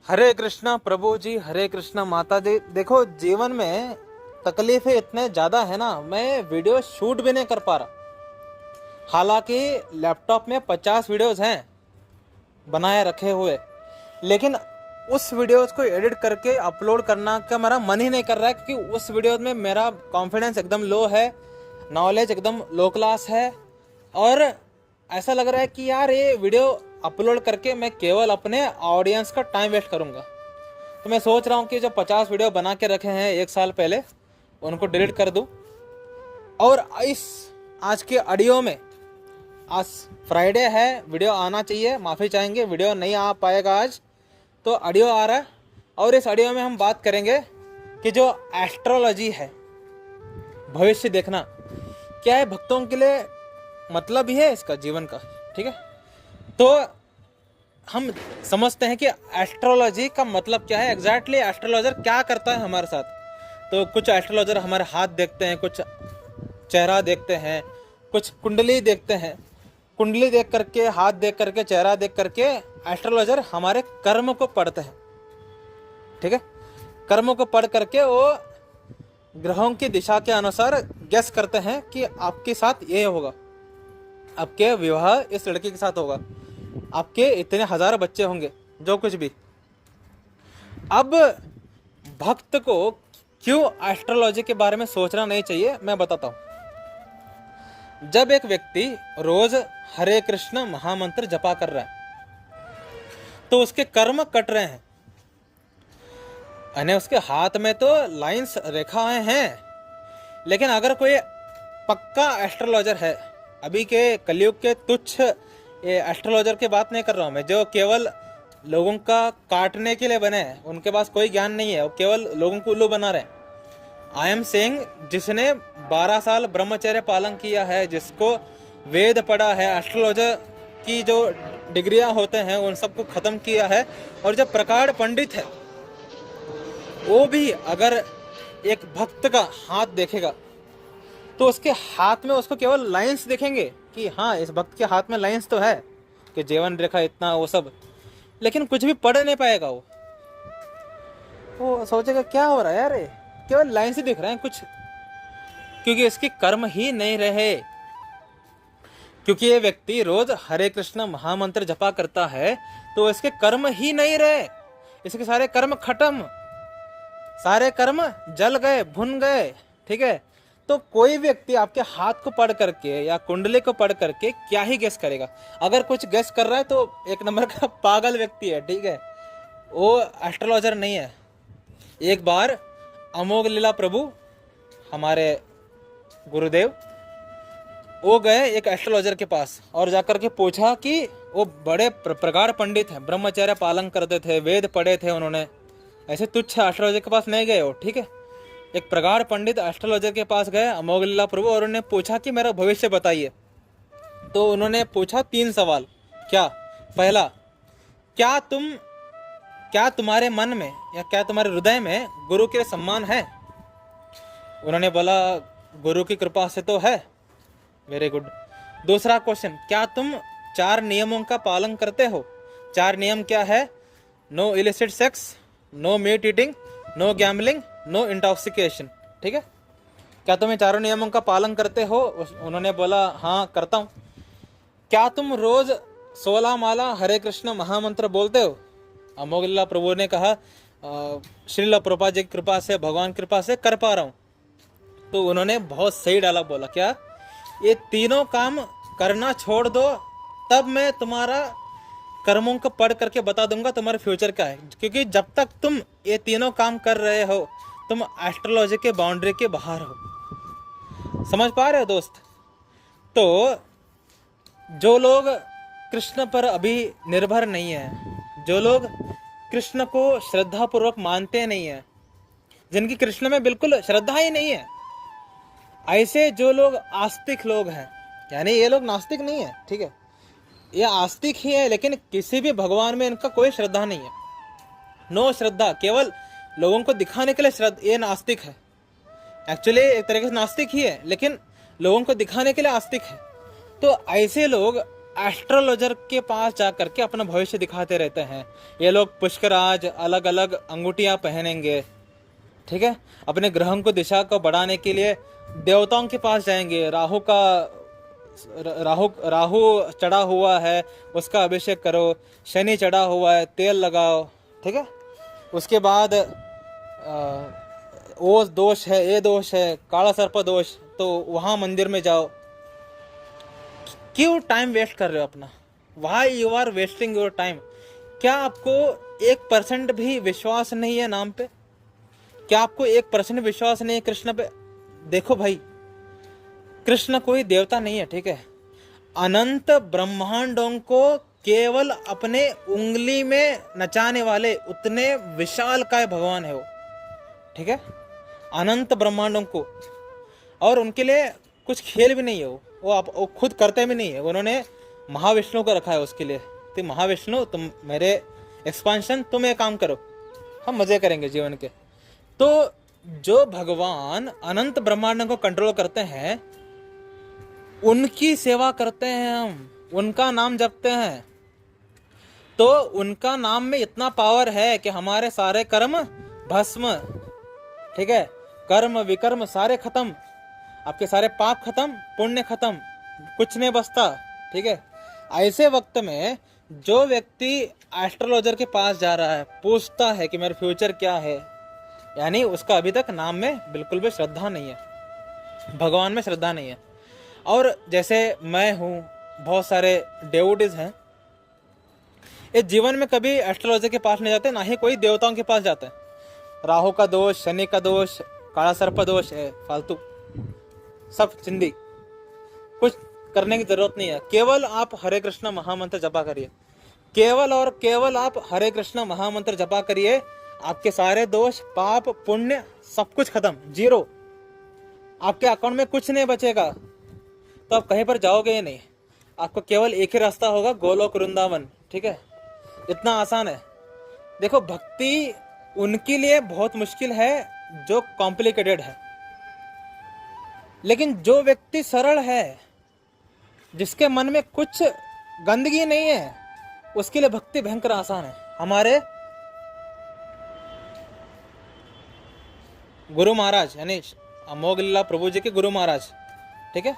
हरे कृष्णा प्रभु जी, हरे कृष्णा माता जी। देखो, जीवन में तकलीफें इतने ज्यादा है ना, मैं वीडियो शूट भी नहीं कर पा रहा। हालांकि लैपटॉप में 50 वीडियोस हैं बनाए रखे हुए, लेकिन उस वीडियोस को एडिट करके अपलोड करना का मेरा मन ही नहीं कर रहा है, क्योंकि उस वीडियो में मेरा कॉन्फिडेंस एकदम लो है, नॉलेज एकदम लो क्लास है, और ऐसा लग रहा है कि यार ये वीडियो अपलोड करके मैं केवल अपने ऑडियंस का टाइम वेस्ट करूंगा। तो मैं सोच रहा हूँ कि जो 50 वीडियो बना के रखे हैं 1 साल पहले, उनको डिलीट कर दूं। और इस आज के ऑडियो में, आज फ्राइडे है, वीडियो आना चाहिए, माफ़ी चाहेंगे वीडियो नहीं आ पाएगा आज, तो ऑडियो आ रहा है। और इस ऑडियो में हम बात करेंगे कि जो एस्ट्रोलॉजी है, भविष्य देखना, क्या है भक्तों के लिए मतलब ही है इसका जीवन का। ठीक है, तो हम समझते हैं कि एस्ट्रोलॉजी का मतलब क्या है, एग्जैक्टली एस्ट्रोलॉजर क्या करता है हमारे साथ। तो कुछ एस्ट्रोलॉजर हमारे हाथ देखते हैं, कुछ चेहरा देखते हैं, कुछ कुंडली देखते हैं। कुंडली देख करके, हाथ देख करके, चेहरा देख करके एस्ट्रोलॉजर हमारे कर्म को पढ़ते हैं। ठीक है, कर्मों को पढ़ करके वो ग्रहों की दिशा के अनुसार गेस करते हैं कि आपके साथ ये होगा, आपके विवाह इस लड़की के साथ होगा, आपके इतने हजार बच्चे होंगे, जो कुछ भी। अब भक्त को क्यों एस्ट्रोलॉजी के बारे में सोचना नहीं चाहिए, मैं बताता हूं। जब एक व्यक्ति रोज हरे कृष्ण महामंत्र जपा कर रहा है, तो उसके कर्म कट रहे हैं, यानी उसके हाथ में तो लाइंस रेखाएं हैं। लेकिन अगर कोई पक्का एस्ट्रोलॉजर है, अभी के कलयुग के तुच्छ ये एस्ट्रोलॉजर की बात नहीं कर रहा हूँ मैं, जो केवल लोगों का काटने के लिए बने हैं, उनके पास कोई ज्ञान नहीं है, वो केवल लोगों को उल्लू बना रहे हैं। आई एम सेइंग, जिसने 12 साल ब्रह्मचर्य पालन किया है, जिसको वेद पढ़ा है, एस्ट्रोलॉजर की जो डिग्रियां होते हैं उन सबको खत्म किया है, और जब प्रकांड पंडित है, वो भी अगर एक भक्त का हाथ देखेगा तो उसके हाथ में उसको केवल लाइंस दिखेंगे कि हाँ, इस भक्त के हाथ में लाइंस तो है, कि जीवन रेखा इतना वो सब, लेकिन कुछ भी पढ़ नहीं पाएगा। वो सोचेगा क्या हो रहा है यार, केवल लाइंस ही दिख रहे हैं कुछ, क्योंकि इसके कर्म ही नहीं रहे। क्योंकि ये व्यक्ति रोज हरे कृष्ण महामंत्र जपा करता है, तो इसके कर्म ही नहीं रहे, इसके सारे कर्म खत्म, सारे कर्म जल गए, भुन गए। ठीक है, तो कोई व्यक्ति आपके हाथ को पढ़ करके या कुंडली को पढ़ करके क्या ही गेस करेगा। अगर कुछ गेस कर रहा है तो एक नंबर का पागल व्यक्ति है। ठीक है, वो एस्ट्रोलॉजर नहीं है। एक बार अमोघ लीला प्रभु, हमारे गुरुदेव, वो गए एक एस्ट्रोलॉजर के पास और जाकर के पूछा कि वो बड़े प्रगाढ़ पंडित हैं, ब्रह्मचर्य पालन करते थे, वेद पढ़े थे उन्होंने, ऐसे तुच्छ एस्ट्रोलॉजर के पास नहीं गए हो। ठीक है, एक प्रगाढ़ पंडित एस्ट्रोलॉजर के पास गए अमोघ लीला प्रभु, और उन्होंने पूछा कि मेरा भविष्य बताइए। तो उन्होंने पूछा 3 सवाल। क्या? पहला, क्या तुम्हारे मन में या क्या तुम्हारे हृदय में गुरु के सम्मान है? उन्होंने बोला, गुरु की कृपा से तो है। Very good. दूसरा क्वेश्चन, क्या तुम 4 नियमों का पालन करते हो? 4 नियम क्या है? No illicit sex, no meat eating, no gambling, no intoxication. ठीक है, क्या तुम इन 4 नियमों का पालन करते हो? उन्होंने बोला, हाँ करता हूँ। क्या तुम रोज 16 माला हरे कृष्ण महामंत्र बोलते हो? अमोघ लीला प्रभु ने कहा, श्रील प्रभुपाद जी की कृपा से, भगवान की कृपा से कर पा रहा हूँ। तो उन्होंने बहुत सही डायलॉग बोला, क्या? ये तीनों काम करना छोड़ दो, तब मैं तुम्हारा कर्मों को पढ़ करके बता दूंगा तुम्हारे फ्यूचर क्या है। क्योंकि जब तक तुम ये तीनों काम कर रहे हो, तुम एस्ट्रोलॉजी के बाउंड्री के बाहर हो। समझ पा रहे हो दोस्त? तो जो लोग कृष्ण पर अभी निर्भर नहीं है, जो लोग कृष्ण को श्रद्धा पूर्वक मानते नहीं है, जिनकी कृष्ण में बिल्कुल श्रद्धा ही नहीं है, ऐसे जो लोग आस्तिक लोग हैं, यानी ये लोग नास्तिक नहीं है, ठीक है, ये आस्तिक ही है, लेकिन किसी भी भगवान में इनका कोई श्रद्धा नहीं है। नो श्रद्धा, केवल लोगों को दिखाने के लिए श्रद्धा, ये नास्तिक है। एक्चुअली एक तरीके से नास्तिक ही है, लेकिन लोगों को दिखाने के लिए आस्तिक है। तो ऐसे लोग एस्ट्रोलॉजर के पास जा करके अपना भविष्य दिखाते रहते हैं। ये लोग पुष्कराज अलग अलग अंगूठियां पहनेंगे, ठीक है, अपने ग्रहों को दिशा को बढ़ाने के लिए देवताओं के पास जाएंगे। राहु चढ़ा हुआ है, उसका अभिषेक करो। शनि चढ़ा हुआ है, तेल लगाओ, ठीक है। उसके बाद ओ दोष है, ये दोष है, काला सर्प दोष, तो वहाँ मंदिर में जाओ। क्यों टाइम वेस्ट कर रहे हो अपना? Why you are wasting your time? क्या आपको 1% भी विश्वास नहीं है नाम पे? क्या आपको 1% विश्वास नहीं है कृष्ण पे? देखो भाई, कृष्ण कोई देवता नहीं है, ठीक है। अनंत ब्रह्मांडों को केवल अपने उंगली में नचाने वाले उतने विशाल काय भगवान है वो, ठीक है। अनंत ब्रह्मांडों को, और उनके लिए कुछ खेल भी नहीं है वो खुद करते भी नहीं है। उन्होंने महाविष्णु को रखा है उसके लिए। तो महाविष्णु, तुम मेरे एक्सपांशन, तुम एक काम करो, हम मजे करेंगे जीवन के। तो जो भगवान अनंत ब्रह्मांड को कंट्रोल करते हैं, उनकी सेवा करते हैं हम, उनका नाम जपते हैं। तो उनका नाम में इतना पावर है कि हमारे सारे कर्म भस्म, ठीक है, कर्म विकर्म सारे खत्म, आपके सारे पाप खत्म, पुण्य खत्म, कुछ नहीं बचता, ठीक है। ऐसे वक्त में जो व्यक्ति एस्ट्रोलॉजर के पास जा रहा है, पूछता है कि मेरा फ्यूचर क्या है, यानी उसका अभी तक नाम में बिल्कुल भी श्रद्धा नहीं है, भगवान में श्रद्धा नहीं है। और जैसे मैं हूँ, बहुत सारे डेवोटीज हैं, ये जीवन में कभी एस्ट्रोलॉजर के पास नहीं जाते, ना ही कोई देवताओं के पास जाते हैं। राहु का दोष, शनि का दोष, काला सर्प दोष है, फालतू सब चिंदी, कुछ करने की जरूरत नहीं है। केवल आप हरे कृष्ण महामंत्र जपा करिए, केवल और केवल आप हरे कृष्ण महामंत्र जपा करिए, आपके सारे दोष पाप पुण्य सब कुछ खत्म, जीरो। आपके अकाउंट में कुछ नहीं बचेगा, तो आप कहीं पर जाओगे ही नहीं। आपको केवल एक ही रास्ता होगा, गोलोक वृंदावन, ठीक है। इतना आसान है। देखो, भक्ति उनके लिए बहुत मुश्किल है जो कॉम्प्लिकेटेड है, लेकिन जो व्यक्ति सरल है, जिसके मन में कुछ गंदगी नहीं है, उसके लिए भक्ति भयंकर आसान है। हमारे गुरु महाराज, यानी अमोघलीला प्रभु जी के गुरु महाराज, ठीक है,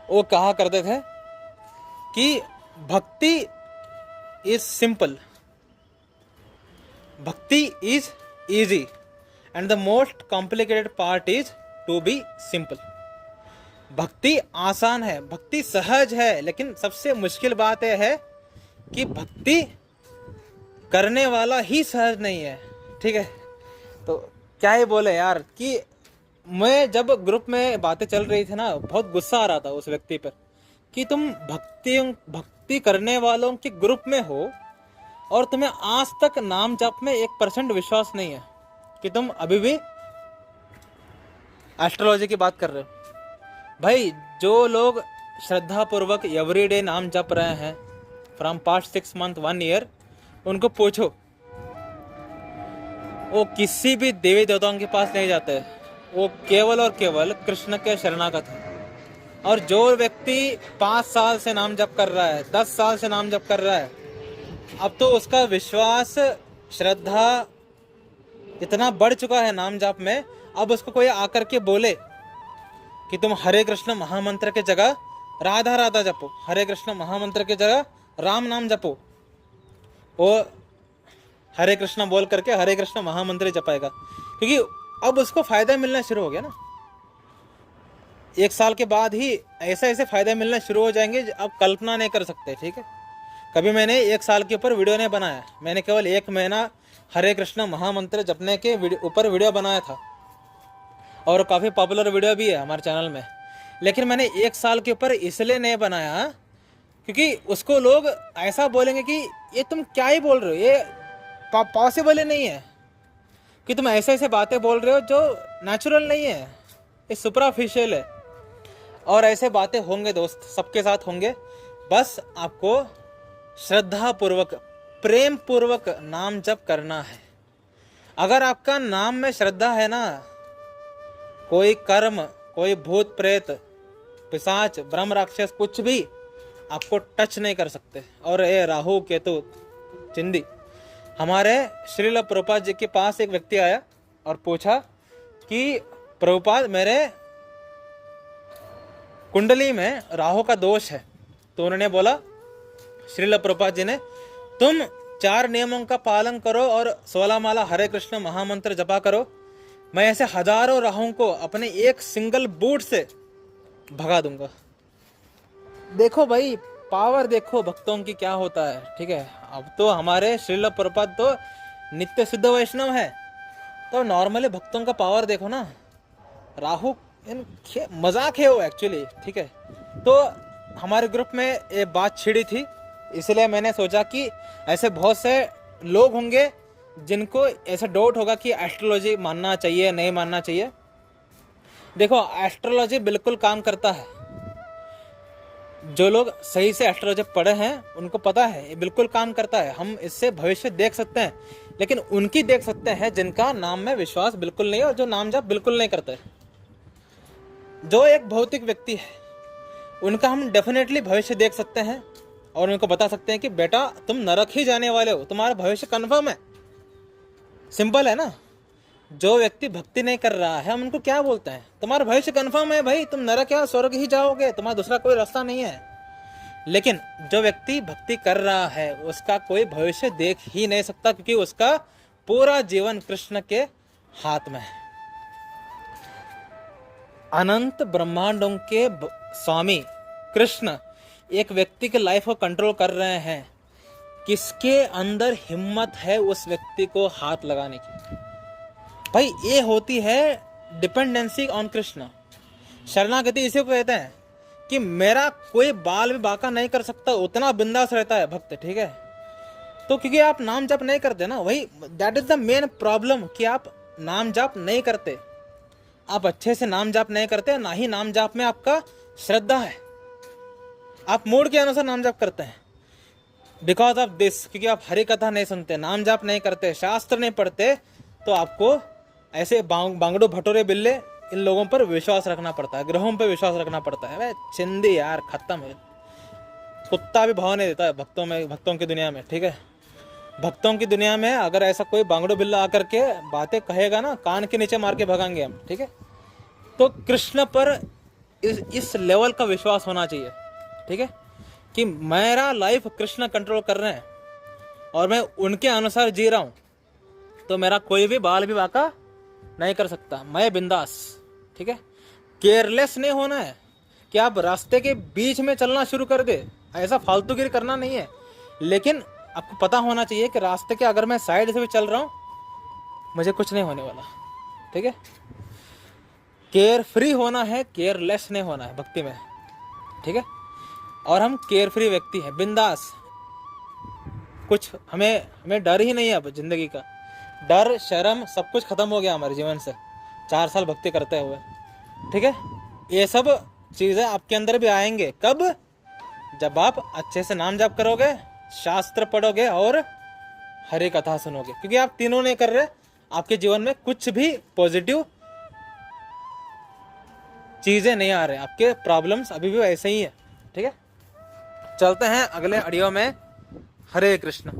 वो कहा करते थे कि bhakti is simple, bhakti is easy, and the most complicated part is to be simple. भक्ति आसान है, भक्ति सहज है, लेकिन सबसे मुश्किल बात यह है कि भक्ति करने वाला ही सहज नहीं है, ठीक है। तो क्या ही बोले यार, कि मैं जब ग्रुप में बातें चल रही थी ना, बहुत गुस्सा आ रहा था उस व्यक्ति पर कि तुम भक्ति करने वालों के ग्रुप में हो और तुम्हें आज तक नाम जप में 1% विश्वास नहीं है, कि तुम अभी भी एस्ट्रोलॉजी की बात कर रहे हो। भाई, जो लोग श्रद्धा पूर्वक एवरीडे नाम जप रहे हैं फ्रॉम पास्ट 6 मंथ 1 ईयर, उनको पूछो, वो किसी भी देवी देवताओं के पास नहीं जाते, वो केवल और केवल कृष्ण के शरणागत हैं। और जो व्यक्ति 5 साल से नाम जप कर रहा है, 10 साल से नाम जप कर रहा है, अब तो उसका विश्वास श्रद्धा इतना बढ़ चुका है नाम जप में, अब उसको कोई आकर के बोले कि तुम हरे कृष्ण महामंत्र के जगह राधा राधा जपो, हरे कृष्ण महामंत्र के जगह राम नाम जपो, वो हरे कृष्ण बोल करके हरे कृष्ण महामंत्र जपाएगा, क्योंकि अब उसको फायदा मिलना शुरू हो गया ना। 1 साल के बाद ही ऐसे ऐसे फायदे मिलना शुरू हो जाएंगे, अब कल्पना नहीं कर सकते, ठीक है। कभी मैंने 1 साल के ऊपर वीडियो नहीं बनाया, मैंने केवल 1 महीना हरे कृष्ण महामंत्र जपने के ऊपर वीडियो बनाया था, और काफ़ी पॉपुलर वीडियो भी है हमारे चैनल में। लेकिन मैंने 1 साल के ऊपर इसलिए नहीं बनाया क्योंकि उसको लोग ऐसा बोलेंगे कि ये तुम क्या ही बोल रहे हो, ये पॉसिबल ही नहीं है, कि तुम ऐसे ऐसे बातें बोल रहे हो जो नेचुरल नहीं है, ये सुपरफिशियल है। और ऐसे बातें होंगे दोस्त, सबके साथ होंगे। बस आपको श्रद्धा पूर्वक, प्रेम पूर्वक नाम जप करना है। अगर आपका नाम में श्रद्धा है ना, कोई कर्म, कोई भूत प्रेत पिशाच ब्रह्म राक्षस कुछ भी आपको टच नहीं कर सकते। और ये राहु केतु चिंदी, हमारे श्रील प्रभुपाद जी के पास एक व्यक्ति आया और पूछा कि प्रभुपाद मेरे कुंडली में राहु का दोष है। तो उन्होंने बोला, श्रील प्रभुपाद जी ने, तुम 4 नियमों का पालन करो और 16 माला हरे कृष्ण महामंत्र जपा करो, मैं ऐसे हजारों राहुओं को अपने एक सिंगल बूट से भगा दूंगा। देखो भाई, पावर देखो भक्तों की क्या होता है। ठीक है, अब तो हमारे श्रील प्रभुपाद तो नित्य सिद्ध वैष्णव है, तो नॉर्मली भक्तों का पावर देखो ना। राहु मजाक है वो एक्चुअली। ठीक है, तो हमारे ग्रुप में ये बात छिड़ी थी, इसलिए मैंने सोचा कि ऐसे बहुत से लोग होंगे जिनको ऐसा डाउट होगा कि एस्ट्रोलॉजी मानना चाहिए नहीं मानना चाहिए। देखो, एस्ट्रोलॉजी बिल्कुल काम करता है। जो लोग सही से एस्ट्रोलॉजी पढ़े हैं उनको पता है ये बिल्कुल काम करता है। हम इससे भविष्य देख सकते हैं, लेकिन उनकी देख सकते हैं जिनका नाम में विश्वास बिल्कुल नहीं है और जो नाम जाप बिल्कुल नहीं करते। जो एक भौतिक व्यक्ति है उनका हम डेफिनेटली भविष्य देख सकते हैं और उनको बता सकते हैं कि बेटा तुम नरक ही जाने वाले हो, तुम्हारा भविष्य कन्फर्म है। सिंपल है ना। जो व्यक्ति भक्ति नहीं कर रहा है हम उनको क्या बोलते हैं, तुम्हारा भविष्य कन्फर्म है भाई, तुम नरक या स्वर्ग ही जाओगे, तुम्हारा दूसरा कोई रास्ता नहीं है। लेकिन जो व्यक्ति भक्ति कर रहा है उसका कोई भविष्य देख ही नहीं सकता, क्योंकि उसका पूरा जीवन कृष्ण के हाथ में है। अनंत ब्रह्मांडों के स्वामी कृष्ण एक व्यक्ति के लाइफ को कंट्रोल कर रहे हैं। किसके अंदर हिम्मत है उस व्यक्ति को हाथ लगाने की? भाई ये होती है डिपेंडेंसी ऑन कृष्ण। शरणागति इसी को कहते हैं कि मेरा कोई बाल भी बांका नहीं कर सकता, उतना बिंदास रहता है भक्त। ठीक है, तो क्योंकि आप नाम जप नहीं करते ना, वही that is the main problem कि आप नाम जप नहीं करते। आप अच्छे से नाम जाप नहीं करते, ना ही नाम जाप में आपका श्रद्धा है। आप मूड के अनुसार नाम जाप करते हैं बिकॉज ऑफ दिस, क्योंकि आप हरि कथा नहीं सुनते, नाम जाप नहीं करते, शास्त्र नहीं पढ़ते, तो आपको ऐसे बांगड़ू भटोरे बिल्ले इन लोगों पर विश्वास रखना पड़ता है, ग्रहों पर विश्वास रखना पड़ता है। वह चिंदी यार खत्म है। कुत्ता भी भाव नहीं देता है भक्तों की दुनिया में। ठीक है, भक्तों की दुनिया में अगर ऐसा कोई बांगड़ू बिल्ला आकर के बातें कहेगा ना, कान के नीचे मार के भगाएंगे हम। ठीक है, तो कृष्ण पर इस लेवल का विश्वास होना चाहिए। ठीक है, कि मेरा लाइफ कृष्ण कंट्रोल कर रहे हैं और मैं उनके अनुसार जी रहा हूँ, तो मेरा कोई भी बाल भी बाका नहीं कर सकता, मैं बिंदास। ठीक है, केयरलेस नहीं होना है कि आप रास्ते के बीच में चलना शुरू कर दे, ऐसा फालतूगिरी करना नहीं है। लेकिन आपको पता होना चाहिए कि रास्ते के अगर मैं साइड से भी चल रहा हूँ मुझे कुछ नहीं होने वाला। ठीक है, केयर फ्री होना है, केयरलेस नहीं होना है भक्ति में। ठीक है, और हम केयर फ्री व्यक्ति हैं, बिंदास। कुछ हमें डर ही नहीं है। अब जिंदगी का डर शर्म सब कुछ खत्म हो गया हमारे जीवन से 4 साल भक्ति करते हुए। ठीक है, ये सब चीजें आपके अंदर भी आएंगे कब? जब आप अच्छे से नाम जाप करोगे, शास्त्र पढ़ोगे और हरि कथा सुनोगे। क्योंकि आप तीनों नहीं कर रहे, आपके जीवन में कुछ भी पॉजिटिव चीजें नहीं आ रहे, आपके प्रॉब्लम्स अभी भी वैसे ही है। ठीक है, चलते हैं अगले ऑडियो में। हरे कृष्ण।